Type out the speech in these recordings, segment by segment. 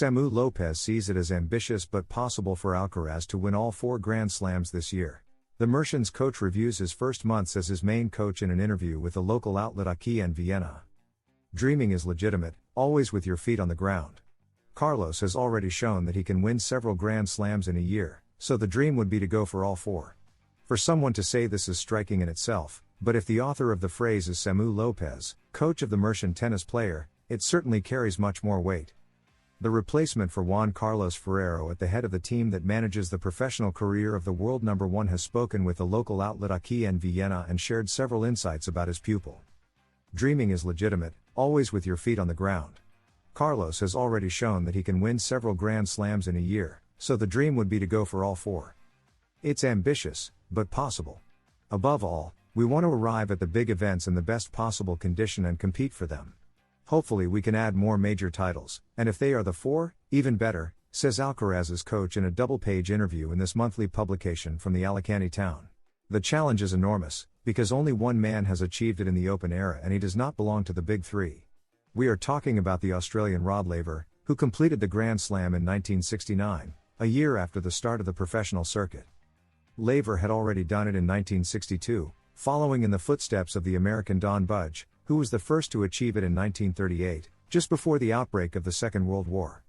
Samu Lopez sees it as ambitious but possible for Alcaraz to win all 4 Grand Slams this year. The Mershon's coach reviews his first months as his main coach in an interview with the local outlet ATP in Vienna. Dreaming is legitimate, always with your feet on the ground. Carlos has already shown that he can win several Grand Slams in a year, so the dream would be to go for all 4. For someone to say this is striking in itself, but if the author of the phrase is Samu Lopez, coach of the Mershon tennis player, it certainly carries much more weight. The replacement for Juan Carlos Ferrero at the head of the team that manages the professional career of the world number 1 has spoken with the local outlet ATP in Vienna and shared several insights about his pupil. Dreaming is legitimate, always with your feet on the ground. Carlos has already shown that he can win several Grand Slams in a year, so the dream would be to go for all 4. It's ambitious, but possible. Above all, we want to arrive at the big events in the best possible condition and compete for them. Hopefully we can add more major titles, and if they are the 4, even better, says Alcaraz's coach in a double-page interview in this monthly publication from the Alicante town. The challenge is enormous, because only one man has achieved it in the Open era and he does not belong to the Big 3. We are talking about the Australian Rod Laver, who completed the Grand Slam in 1969, a year after the start of the professional circuit. Laver had already done it in 1962, following in the footsteps of the American Don Budge, who was the first to achieve it in 1938, just before the outbreak of the Second World War.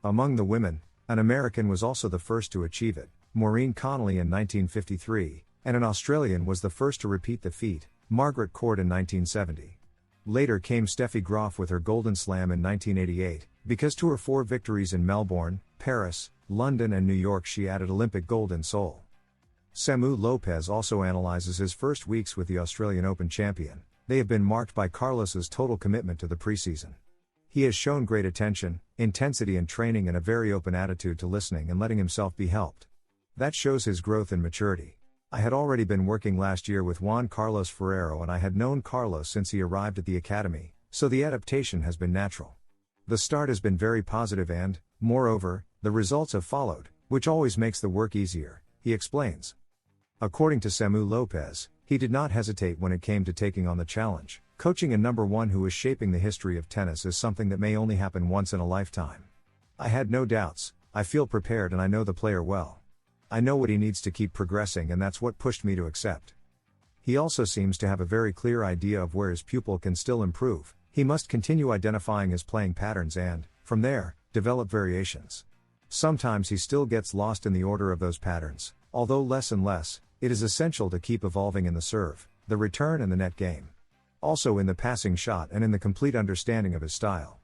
Among the women, an American was also the first to achieve it, Maureen Connolly in 1953, and an Australian was the first to repeat the feat, Margaret Court in 1970. Later came Steffi Graf with her Golden Slam in 1988, because to her 4 victories in Melbourne, Paris, London and New York she added Olympic gold in Seoul. Samu Lopez also analyzes his first weeks with the Australian Open champion. They have been marked by Carlos's total commitment to the preseason. He has shown great attention, intensity in training and a very open attitude to listening and letting himself be helped. That shows his growth and maturity. I had already been working last year with Juan Carlos Ferrero and I had known Carlos since he arrived at the academy, so the adaptation has been natural. The start has been very positive and, moreover, the results have followed, which always makes the work easier, he explains. According to Samu Lopez, he did not hesitate when it came to taking on the challenge. Coaching a number 1 who is shaping the history of tennis is something that may only happen once in a lifetime. I had no doubts, I feel prepared and I know the player well. I know what he needs to keep progressing and that's what pushed me to accept. He also seems to have a very clear idea of where his pupil can still improve. He must continue identifying his playing patterns and, from there, develop variations. Sometimes he still gets lost in the order of those patterns, although less and less. It is essential to keep evolving in the serve, the return and the net game. Also in the passing shot and in the complete understanding of his style.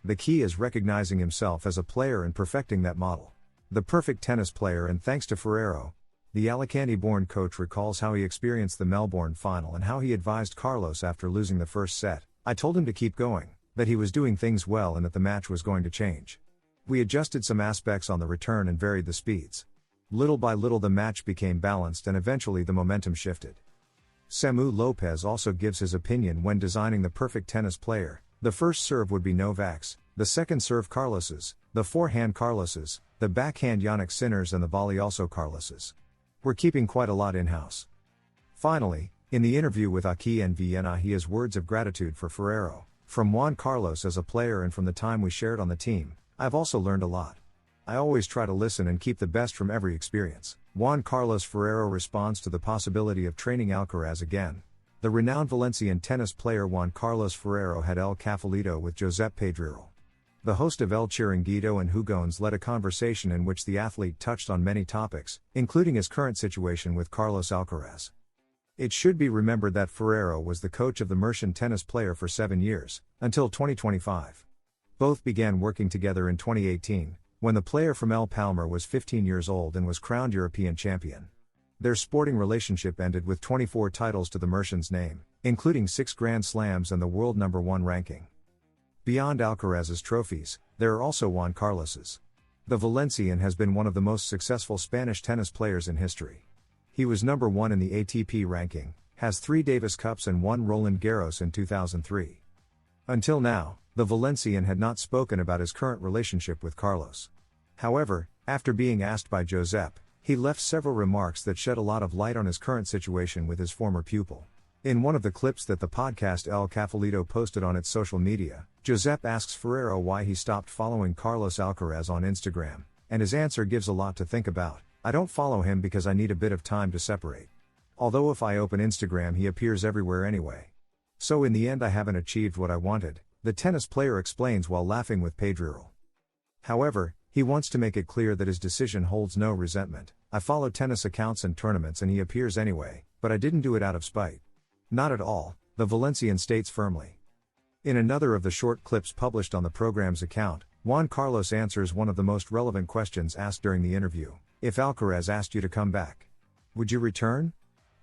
The key is recognizing himself as a player and perfecting that model. The perfect tennis player and thanks to Ferrero. The Alicante-born coach recalls how he experienced the Melbourne final and how he advised Carlos after losing the first set. I told him to keep going, that he was doing things well and that the match was going to change. We adjusted some aspects on the return and varied the speeds. Little by little the match became balanced and eventually the momentum shifted. Samu Lopez also gives his opinion when designing the perfect tennis player. The first serve would be Novak's, the second serve Carlos's, the forehand Carlos's, the backhand Jannik Sinner's and the volley also Carlos's. We're keeping quite a lot in-house. Finally, in the interview with ATP in Vienna he has words of gratitude for Ferrero. From Juan Carlos as a player and from the time we shared on the team, I've also learned a lot. I always try to listen and keep the best from every experience. Juan Carlos Ferrero responds to the possibility of training Alcaraz again. The renowned Valencian tennis player Juan Carlos Ferrero had El Cafelito with Josep Pedrerol. The host of El Chiringuito and Hugones led a conversation in which the athlete touched on many topics, including his current situation with Carlos Alcaraz. It should be remembered that Ferrero was the coach of the Mershon tennis player for 7 years, until 2025. Both began working together in 2018, when the player from El Palmar was 15 years old and was crowned European champion. Their sporting relationship ended with 24 titles to the Mershon's name, including 6 Grand Slams and the world number 1 ranking. Beyond Alcaraz's trophies, there are also Juan Carlos's. The Valencian has been one of the most successful Spanish tennis players in history. He was number 1 in the ATP ranking, has 3 Davis Cups and 1 Roland Garros in 2003. Until now, the Valencian had not spoken about his current relationship with Carlos. However, after being asked by Josep, he left several remarks that shed a lot of light on his current situation with his former pupil. In one of the clips that the podcast El Cafelito posted on its social media, Josep asks Ferrero why he stopped following Carlos Alcaraz on Instagram, and his answer gives a lot to think about. I don't follow him because I need a bit of time to separate. Although if I open Instagram he appears everywhere anyway. So in the end I haven't achieved what I wanted, the tennis player explains while laughing with Pedrerol. However, he wants to make it clear that his decision holds no resentment. I follow tennis accounts and tournaments and he appears anyway, but I didn't do it out of spite. Not at all, the Valencian states firmly. In another of the short clips published on the program's account, Juan Carlos answers one of the most relevant questions asked during the interview. If Alcaraz asked you to come back, would you return?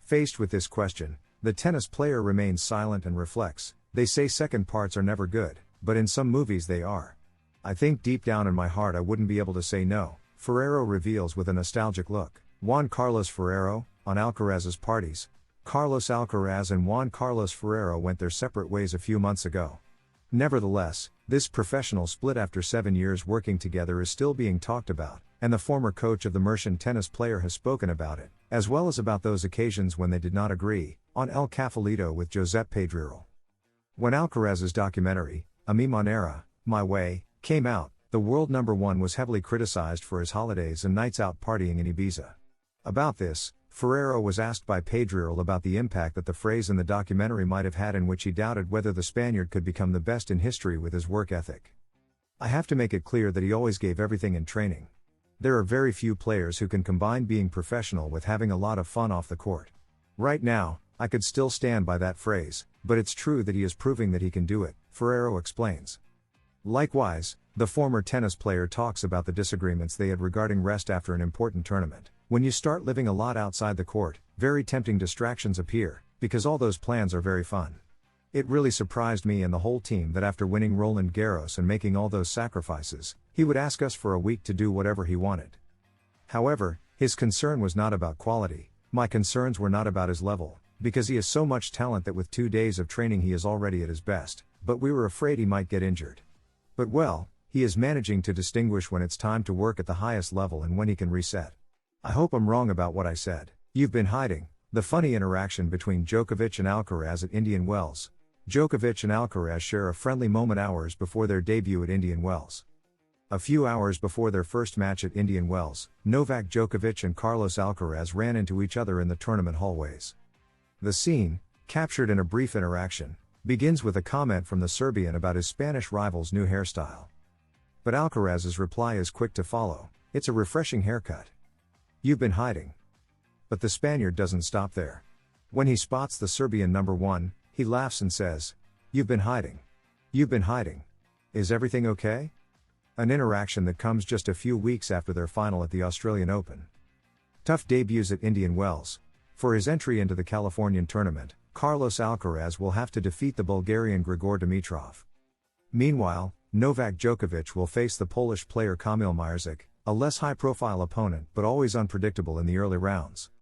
Faced with this question, the tennis player remains silent and reflects. They say second parts are never good, but in some movies they are. I think deep down in my heart I wouldn't be able to say no, Ferrero reveals with a nostalgic look. Juan Carlos Ferrero, on Alcaraz's parties. Carlos Alcaraz and Juan Carlos Ferrero went their separate ways a few months ago. Nevertheless, this professional split after 7 years working together is still being talked about, and the former coach of the Mercian tennis player has spoken about it, as well as about those occasions when they did not agree, on El Cafelito with Josep Pedrerol. When Alcaraz's documentary, A Mi Manera, My Way, came out, the world number one was heavily criticized for his holidays and nights out partying in Ibiza. About this, Ferrero was asked by Pedrerol about the impact that the phrase in the documentary might have had, in which he doubted whether the Spaniard could become the best in history with his work ethic. I have to make it clear that he always gave everything in training. There are very few players who can combine being professional with having a lot of fun off the court. Right now, I could still stand by that phrase, but it's true that he is proving that he can do it, Ferrero explains. Likewise, the former tennis player talks about the disagreements they had regarding rest after an important tournament. When you start living a lot outside the court, very tempting distractions appear, because all those plans are very fun. It really surprised me and the whole team that after winning Roland Garros and making all those sacrifices, he would ask us for a week to do whatever he wanted. However, his concern was not about quality, my concerns were not about his level, because he has so much talent that with 2 days of training he is already at his best, but we were afraid he might get injured. But well, he is managing to distinguish when it's time to work at the highest level and when he can reset. I hope I'm wrong about what I said. You've been hiding. The funny interaction between Djokovic and Alcaraz at Indian Wells. Djokovic and Alcaraz share a friendly moment hours before their debut at Indian Wells. A few hours before their first match at Indian Wells, Novak Djokovic and Carlos Alcaraz ran into each other in the tournament hallways. The scene, captured in a brief interaction, begins with a comment from the Serbian about his Spanish rival's new hairstyle. But Alcaraz's reply is quick to follow. It's a refreshing haircut. You've been hiding. But the Spaniard doesn't stop there. When he spots the Serbian number one, he laughs and says, "You've been hiding. You've been hiding. Is everything okay?" An interaction that comes just a few weeks after their final at the Australian Open. Tough debuts at Indian Wells. For his entry into the Californian tournament, Carlos Alcaraz will have to defeat the Bulgarian Grigor Dimitrov. Meanwhile, Novak Djokovic will face the Polish player Kamil Mierzyk, a less high-profile opponent but always unpredictable in the early rounds.